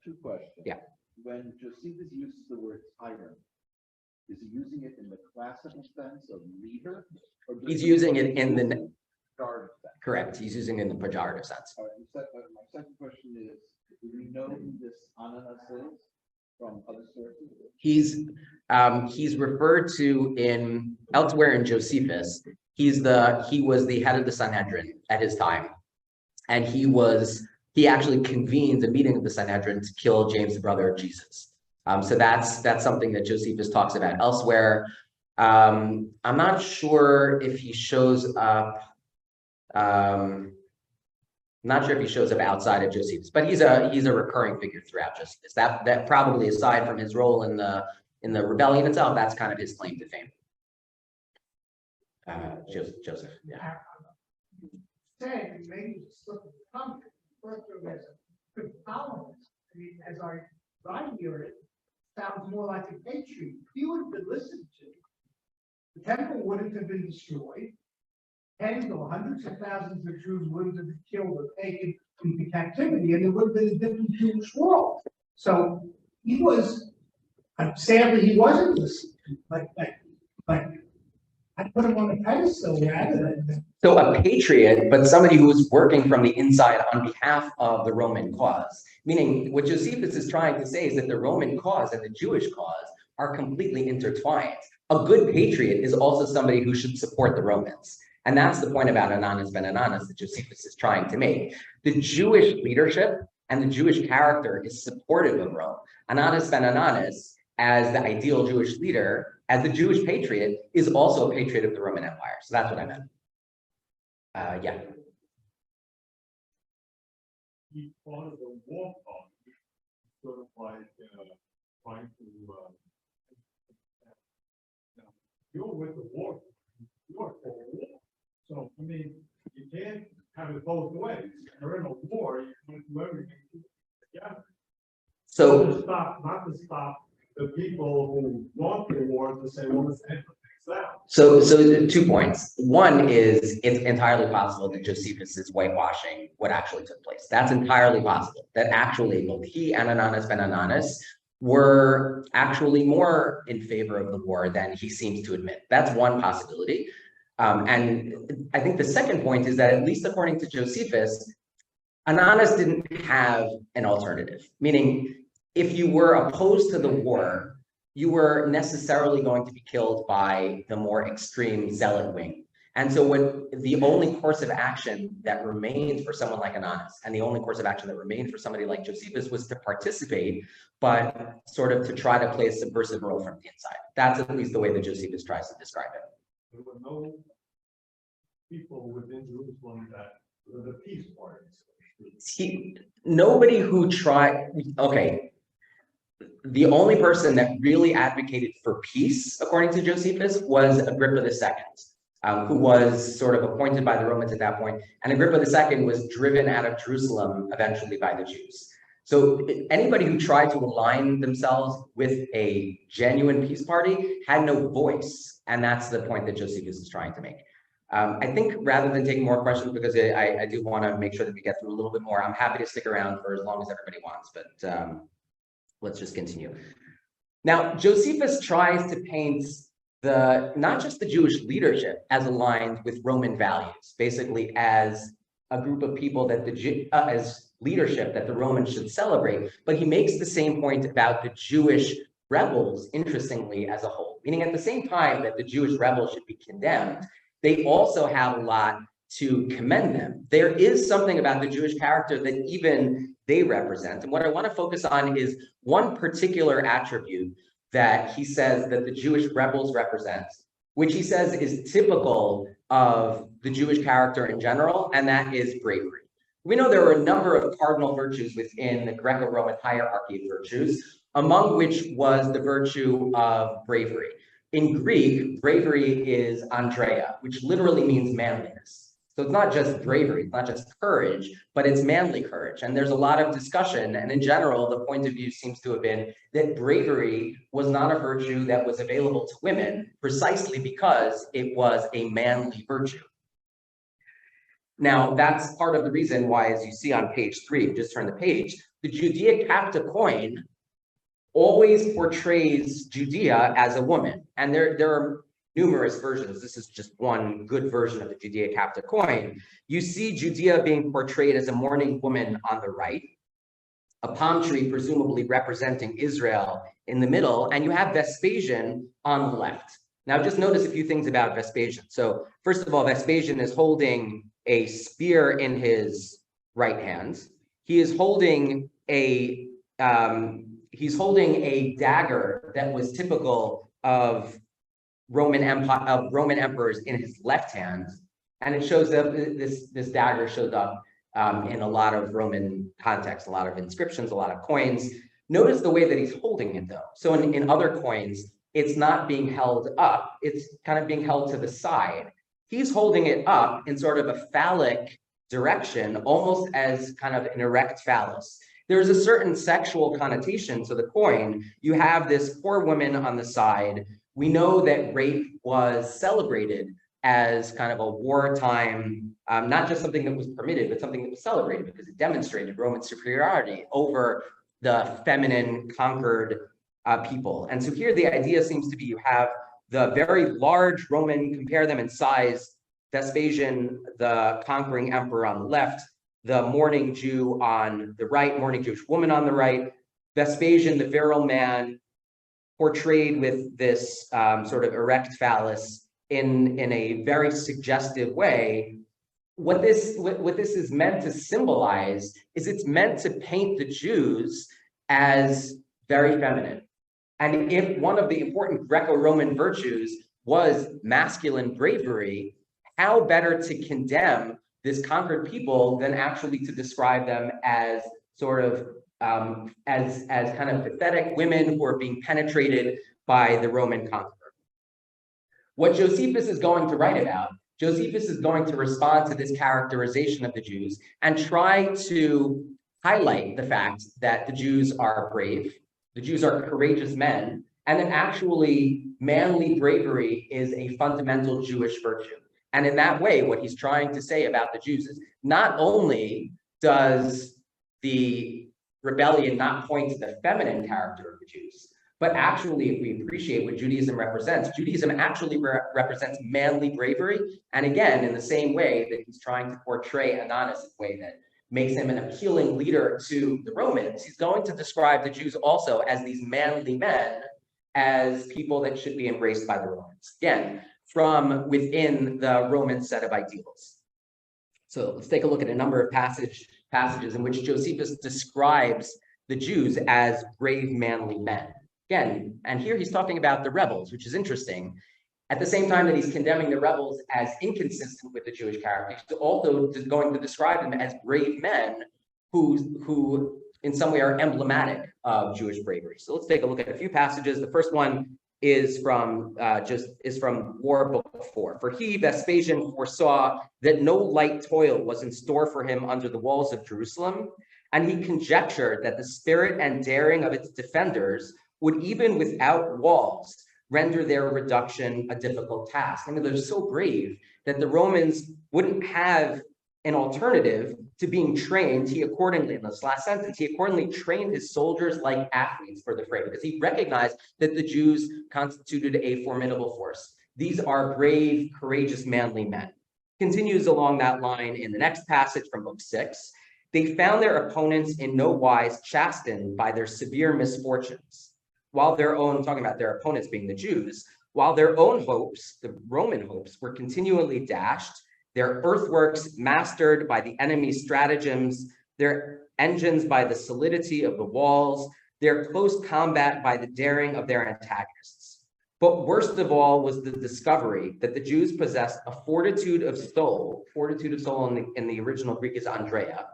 2 questions. Yeah. When Josephus uses the word tyrant, is he using it in the classical sense of leader? Or He's using it in the pejorative sense? Correct. He's using it in the pejorative sense. All right. My second question is, do we know who this Ananus is from other sources? He's referred to in elsewhere in Josephus. He was the head of the Sanhedrin at his time, and he actually convened a meeting of the Sanhedrin to kill James, the brother of Jesus. So that's something that Josephus talks about elsewhere. I'm not sure if he shows up. Not sure if he shows up outside of Josephus, but he's a recurring figure throughout Josephus. That probably, aside from his role in the rebellion itself, that's kind of his claim to fame. Joseph, yeah. Saying maybe just look at the comment, first of all, as a good columnist. I mean, as I hear it, sounds more like a patriot. If he would have been listened to, the temple wouldn't have been destroyed. Tens or hundreds of thousands of Jews wouldn't have been killed or taken into captivity, and there would have been a different Jewish world. So he was, sadly, he wasn't listened to, but I put him on a pedestal rather than. So a patriot, but somebody who was working from the inside on behalf of the Roman cause. Meaning, what Josephus is trying to say is that the Roman cause and the Jewish cause are completely intertwined. A good patriot is also somebody who should support the Romans. And that's the point about Ananus ben Ananus that Josephus is trying to make. The Jewish leadership and the Jewish character is supportive of Rome. Ananus ben Ananus, as the ideal Jewish leader, as the Jewish patriot, is also a patriot of the Roman Empire. So that's what I meant. Yeah. He's part of the war party, sort of like trying to you're with the war, you're for war. So I mean, you can't have it both ways. You're in a war, you can do everything together. So not to stop the people who want the war to say, well, let's end the thing So 2 points. One is it's entirely possible that Josephus's whitewashing what actually took place. That's entirely possible. That actually both he and Ananus ben Ananus were actually more in favor of the war than he seems to admit. That's one possibility. And I think the second point is that at least according to Josephus, Ananus didn't have an alternative, meaning if you were opposed to the war, you were necessarily going to be killed by the more extreme zealot wing. And so when the only course of action that remained for someone like Ananus, and the only course of action that remained for somebody like Josephus, was to participate, but sort of to try to play a subversive role from the inside. That's at least the way that Josephus tries to describe it. There were no people within Jerusalem that were the peace parties. Nobody who tried, okay, the only person that really advocated for peace, according to Josephus, was Agrippa II, who was sort of appointed by the Romans at that point. And Agrippa II was driven out of Jerusalem eventually by the Jews. So anybody who tried to align themselves with a genuine peace party had no voice. And that's the point that Josephus is trying to make. I think rather than taking more questions, because I do want to make sure that we get through a little bit more, I'm happy to stick around for as long as everybody wants, but let's just continue. Now, Josephus tries to paint not just the Jewish leadership as aligned with Roman values, basically as a group of people that as leadership that the Romans should celebrate, but he makes the same point about the Jewish rebels, interestingly, as a whole, meaning at the same time that the Jewish rebels should be condemned, they also have a lot to commend them. There is something about the Jewish character that even they represent. And what I want to focus on is one particular attribute that he says that the Jewish rebels represent, which he says is typical of the Jewish character in general, and that is bravery. We know there are a number of cardinal virtues within the Greco-Roman hierarchy of virtues, among which was the virtue of bravery. In Greek, bravery is andreia, which literally means manliness. So it's not just bravery, it's not just courage, but it's manly courage. And there's a lot of discussion. And in general, the point of view seems to have been that bravery was not a virtue that was available to women precisely because it was a manly virtue. Now, that's part of the reason why, as you see on page 3, just turn the page, the Judea Capta coin always portrays Judea as a woman. And there are numerous versions. This is just one good version of the Judea Capta coin. You see Judea being portrayed as a mourning woman on the right, a palm tree presumably representing Israel in the middle, and you have Vespasian on the left. Now, just notice a few things about Vespasian. So first of all, Vespasian is holding a spear in his right hand. He is holding a dagger that was typical of Roman emperors in his left hand, and it shows up. This dagger shows up in a lot of Roman contexts, a lot of inscriptions, a lot of coins. Notice the way that he's holding it, though. So in other coins, it's not being held up; it's kind of being held to the side. He's holding it up in sort of a phallic direction, almost as kind of an erect phallus. There's a certain sexual connotation to the coin. You have this poor woman on the side. We know that rape was celebrated as kind of a wartime, not just something that was permitted, but something that was celebrated because it demonstrated Roman superiority over the feminine conquered people. And so here the idea seems to be you have the very large Roman, compare them in size, Vespasian, the conquering emperor on the left, the mourning Jew on the right, mourning Jewish woman on the right, Vespasian, the virile man, portrayed with this sort of erect phallus in a very suggestive way. What this is meant to symbolize is it's meant to paint the Jews as very feminine. And if one of the important Greco-Roman virtues was masculine bravery, how better to condemn this conquered people than actually to describe them as sort of as kind of pathetic women who are being penetrated by the Roman conqueror. What Josephus is going to write about, Josephus is going to respond to this characterization of the Jews and try to highlight the fact that the Jews are brave, the Jews are courageous men, and that actually manly bravery is a fundamental Jewish virtue. And in that way, what he's trying to say about the Jews is not only does the rebellion not point to the feminine character of the Jews, but actually, if we appreciate what Judaism represents, Judaism actually represents manly bravery. And again, in the same way that he's trying to portray Ananus in a way that makes him an appealing leader to the Romans, he's going to describe the Jews also as these manly men, as people that should be embraced by the Romans. Again, from within the Roman set of ideals. So let's take a look at a number of passages in which Josephus describes the Jews as brave, manly men. Again, and here he's talking about the rebels, which is interesting. At the same time that he's condemning the rebels as inconsistent with the Jewish character, he's also going to describe them as brave men who in some way are emblematic of Jewish bravery. So let's take a look at a few passages. The first one is from War Book 4. For he, Vespasian, foresaw that no light toil was in store for him under the walls of Jerusalem, and he conjectured that the spirit and daring of its defenders would, even without walls, render their reduction a difficult task. I mean, they're so brave that the Romans wouldn't have an alternative to being trained. He accordingly, in this last sentence, he accordingly trained his soldiers like athletes for the fray, because he recognized that the Jews constituted a formidable force. These are brave, courageous, manly men. Continues along that line in the next passage from Book 6. They found their opponents in no wise chastened by their severe misfortunes, while their own, talking about their opponents being the Jews, while their own hopes, the Roman hopes, were continually dashed, their earthworks mastered by the enemy's stratagems, their engines by the solidity of the walls, their close combat by the daring of their antagonists. But worst of all was the discovery that the Jews possessed a fortitude of soul in the original Greek is Andrea,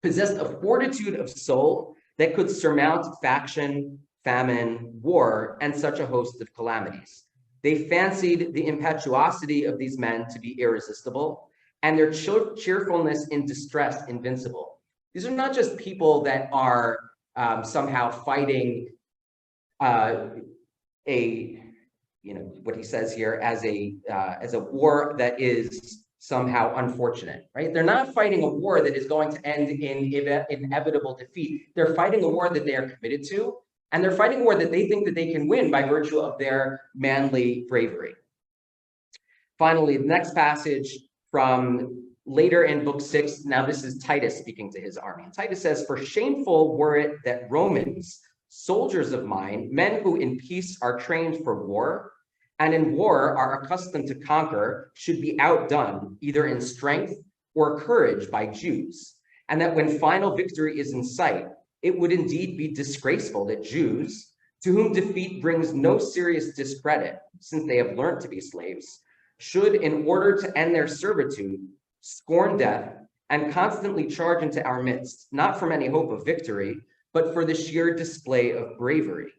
possessed a fortitude of soul that could surmount faction, famine, war, and such a host of calamities. They fancied the impetuosity of these men to be irresistible, and their cheerfulness in distress invincible. These are not just people that are somehow fighting what he says here as a war that is somehow unfortunate, right? They're not fighting a war that is going to end in inevitable defeat. They're fighting a war that they are committed to, and they're fighting a war that they think that they can win by virtue of their manly bravery. Finally, the next passage from later in Book 6, now this is Titus speaking to his army. And Titus says, for shameful were it that Romans, soldiers of mine, men who in peace are trained for war, and in war are accustomed to conquer, should be outdone either in strength or courage by Jews, and that when final victory is in sight, it would indeed be disgraceful that Jews, to whom defeat brings no serious discredit, since they have learned to be slaves, should, in order to end their servitude, scorn death and constantly charge into our midst, not from any hope of victory, but for the sheer display of bravery.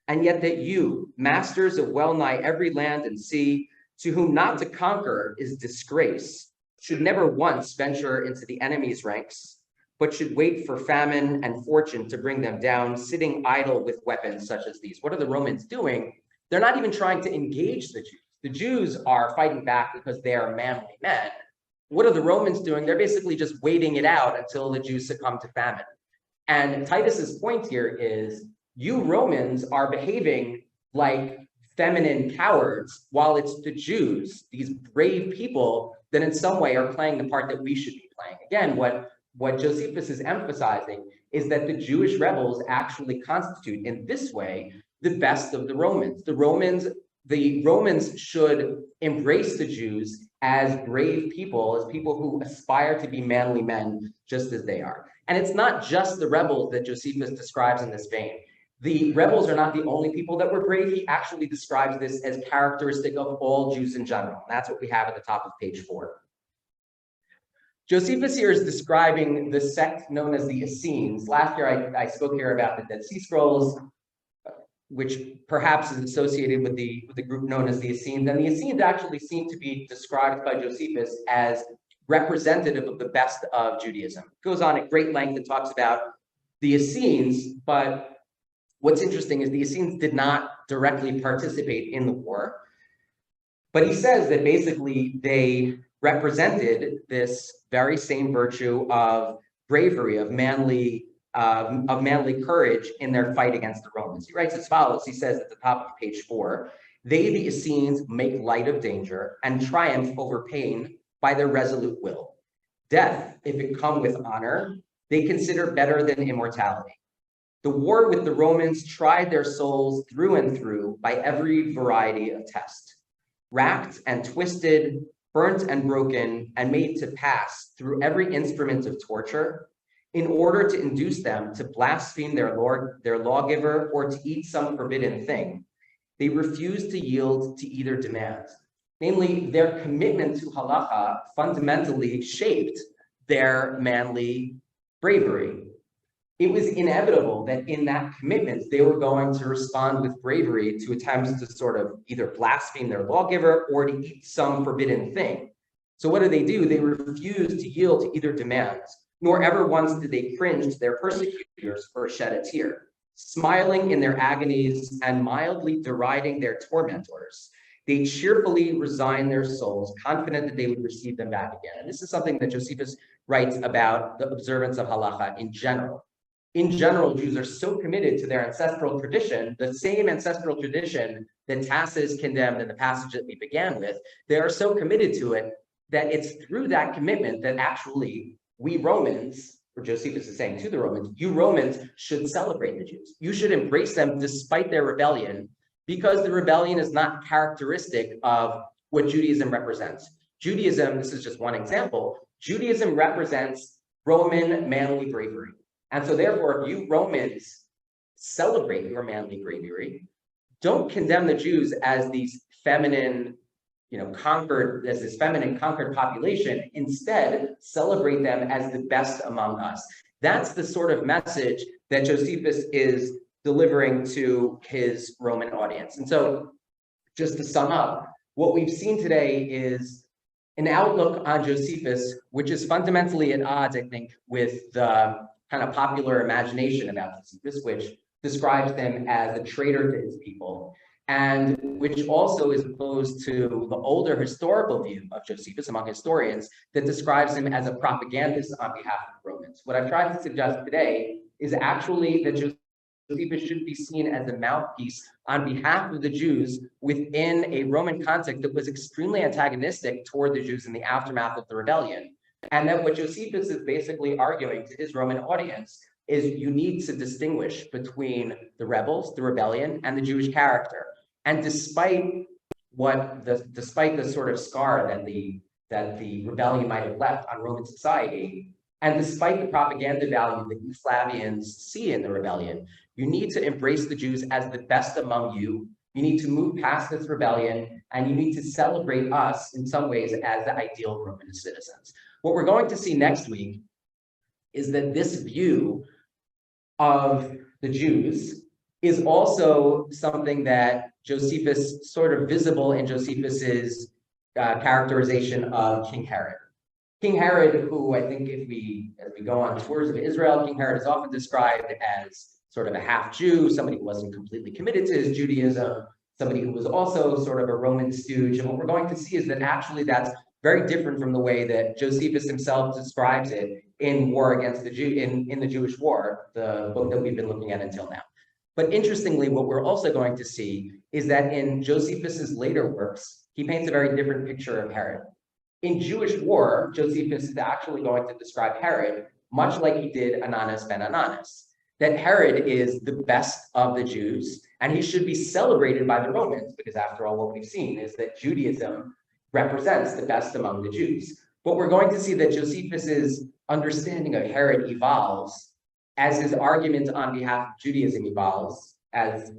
And yet that you, masters of well nigh every land and sea, to whom not to conquer is disgrace, should never once venture into the enemy's ranks, but should wait for famine and fortune to bring them down, sitting idle with weapons such as these. What are the Romans doing? They're not even trying to engage the Jews. The Jews are fighting back because they are manly men. What are the Romans doing? They're basically just waiting it out until the Jews succumb to famine. And Titus's point here is, you Romans are behaving like feminine cowards, while it's the Jews, these brave people, that in some way are playing the part that we should be playing. Again, what Josephus is emphasizing is that the Jewish rebels actually constitute, in this way, the best of the Romans. The Romans should embrace the Jews as brave people, as people who aspire to be manly men, just as they are. And it's not just the rebels that Josephus describes in this vein. The rebels are not the only people that were brave. He actually describes this as characteristic of all Jews in general. And that's what we have at the top of page 4. Josephus here is describing the sect known as the Essenes. Last year, I spoke here about the Dead Sea Scrolls, which perhaps is associated with the group known as the Essenes. And the Essenes actually seem to be described by Josephus as representative of the best of Judaism. It goes on at great length and talks about the Essenes, but What's interesting is the Essenes did not directly participate in the war, but he says that basically they represented this very same virtue of bravery, of manly courage in their fight against the Romans. He writes as follows. He says at the top of page 4, they, the Essenes, make light of danger and triumph over pain by their resolute will. Death, if it come with honor, they consider better than immortality. The war with the Romans tried their souls through and through by every variety of test. Racked and twisted, burnt and broken, and made to pass through every instrument of torture, in order to induce them to blaspheme their Lord, their lawgiver, or to eat some forbidden thing, they refused to yield to either demand. Namely, their commitment to halacha fundamentally shaped their manly bravery. It was inevitable that in that commitment, they were going to respond with bravery to attempts to sort of either blaspheme their lawgiver or to eat some forbidden thing. So what do? They refused to yield to either demands, nor ever once did they cringe to their persecutors or shed a tear. Smiling in their agonies and mildly deriding their tormentors, they cheerfully resigned their souls, confident that they would receive them back again. And this is something that Josephus writes about the observance of halacha in general. In general, Jews are so committed to their ancestral tradition, the same ancestral tradition that Tacitus condemned in the passage that we began with. They are so committed to it that it's through that commitment that actually we Romans, or Josephus is saying to the Romans, you Romans should celebrate the Jews. You should embrace them despite their rebellion, because the rebellion is not characteristic of what Judaism represents. Judaism, this is just one example, Judaism represents Roman manly bravery. And so therefore, if you Romans celebrate your manly bravery, don't condemn the Jews as these feminine, conquered population. Instead, celebrate them as the best among us. That's the sort of message that Josephus is delivering to his Roman audience. And so just to sum up, what we've seen today is an outlook on Josephus, which is fundamentally at odds, I think, with the kind of popular imagination about Josephus, which describes him as a traitor to his people, and which also is opposed to the older historical view of Josephus among historians that describes him as a propagandist on behalf of the Romans. What I've tried to suggest today is actually that Josephus should be seen as a mouthpiece on behalf of the Jews within a Roman context that was extremely antagonistic toward the Jews in the aftermath of the rebellion. And that what Josephus is basically arguing to his Roman audience is you need to distinguish between the rebels, the rebellion, and the Jewish character. And despite the sort of scar that the rebellion might have left on Roman society, and despite the propaganda value that you Flavians see in the rebellion, you need to embrace the Jews as the best among you. You need to move past this rebellion, and you need to celebrate us in some ways as the ideal Roman citizens. What we're going to see next week is that this view of the Jews is also something that Josephus, sort of visible in Josephus's characterization of King Herod. King Herod, who I think as we go on tours of Israel, King Herod is often described as sort of a half-Jew, somebody who wasn't completely committed to his Judaism, somebody who was also sort of a Roman stooge. And what we're going to see is that actually that's very different from the way that Josephus himself describes it in War Against the Jew, in the Jewish War, the book that we've been looking at until now. But interestingly, what we're also going to see is that in Josephus's later works, he paints a very different picture of Herod. In Jewish War, Josephus is actually going to describe Herod much like he did Ananus ben Ananus, that Herod is the best of the Jews, and he should be celebrated by the Romans, because after all, what we've seen is that Judaism represents the best among the Jews. But we're going to see that Josephus's understanding of Herod evolves as his argument on behalf of Judaism evolves as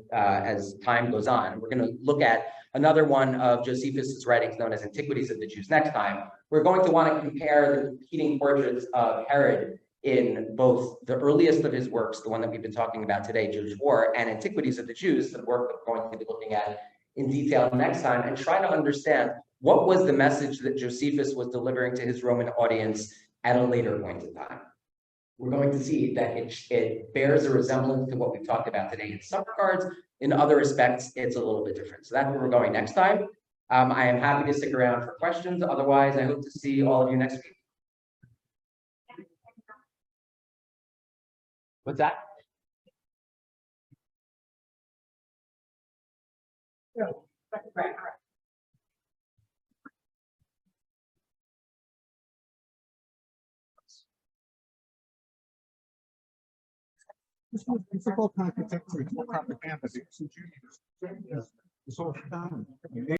time goes on. We're going to look at another one of Josephus's writings known as Antiquities of the Jews next time. We're going to want to compare the competing portraits of Herod in both the earliest of his works, the one that we've been talking about today, Jewish War, and Antiquities of the Jews, the work that we're going to be looking at in detail next time, and try to understand what was the message that Josephus was delivering to his Roman audience at a later point in time. we're going to see that it bears a resemblance to what we've talked about today in some regards. In other respects, it's a little bit different. So that's where we're going next time. I am happy to stick around for questions. Otherwise, I hope to see all of you next week. What's that? It's a whole contradictory to propaganda because you use this all the time.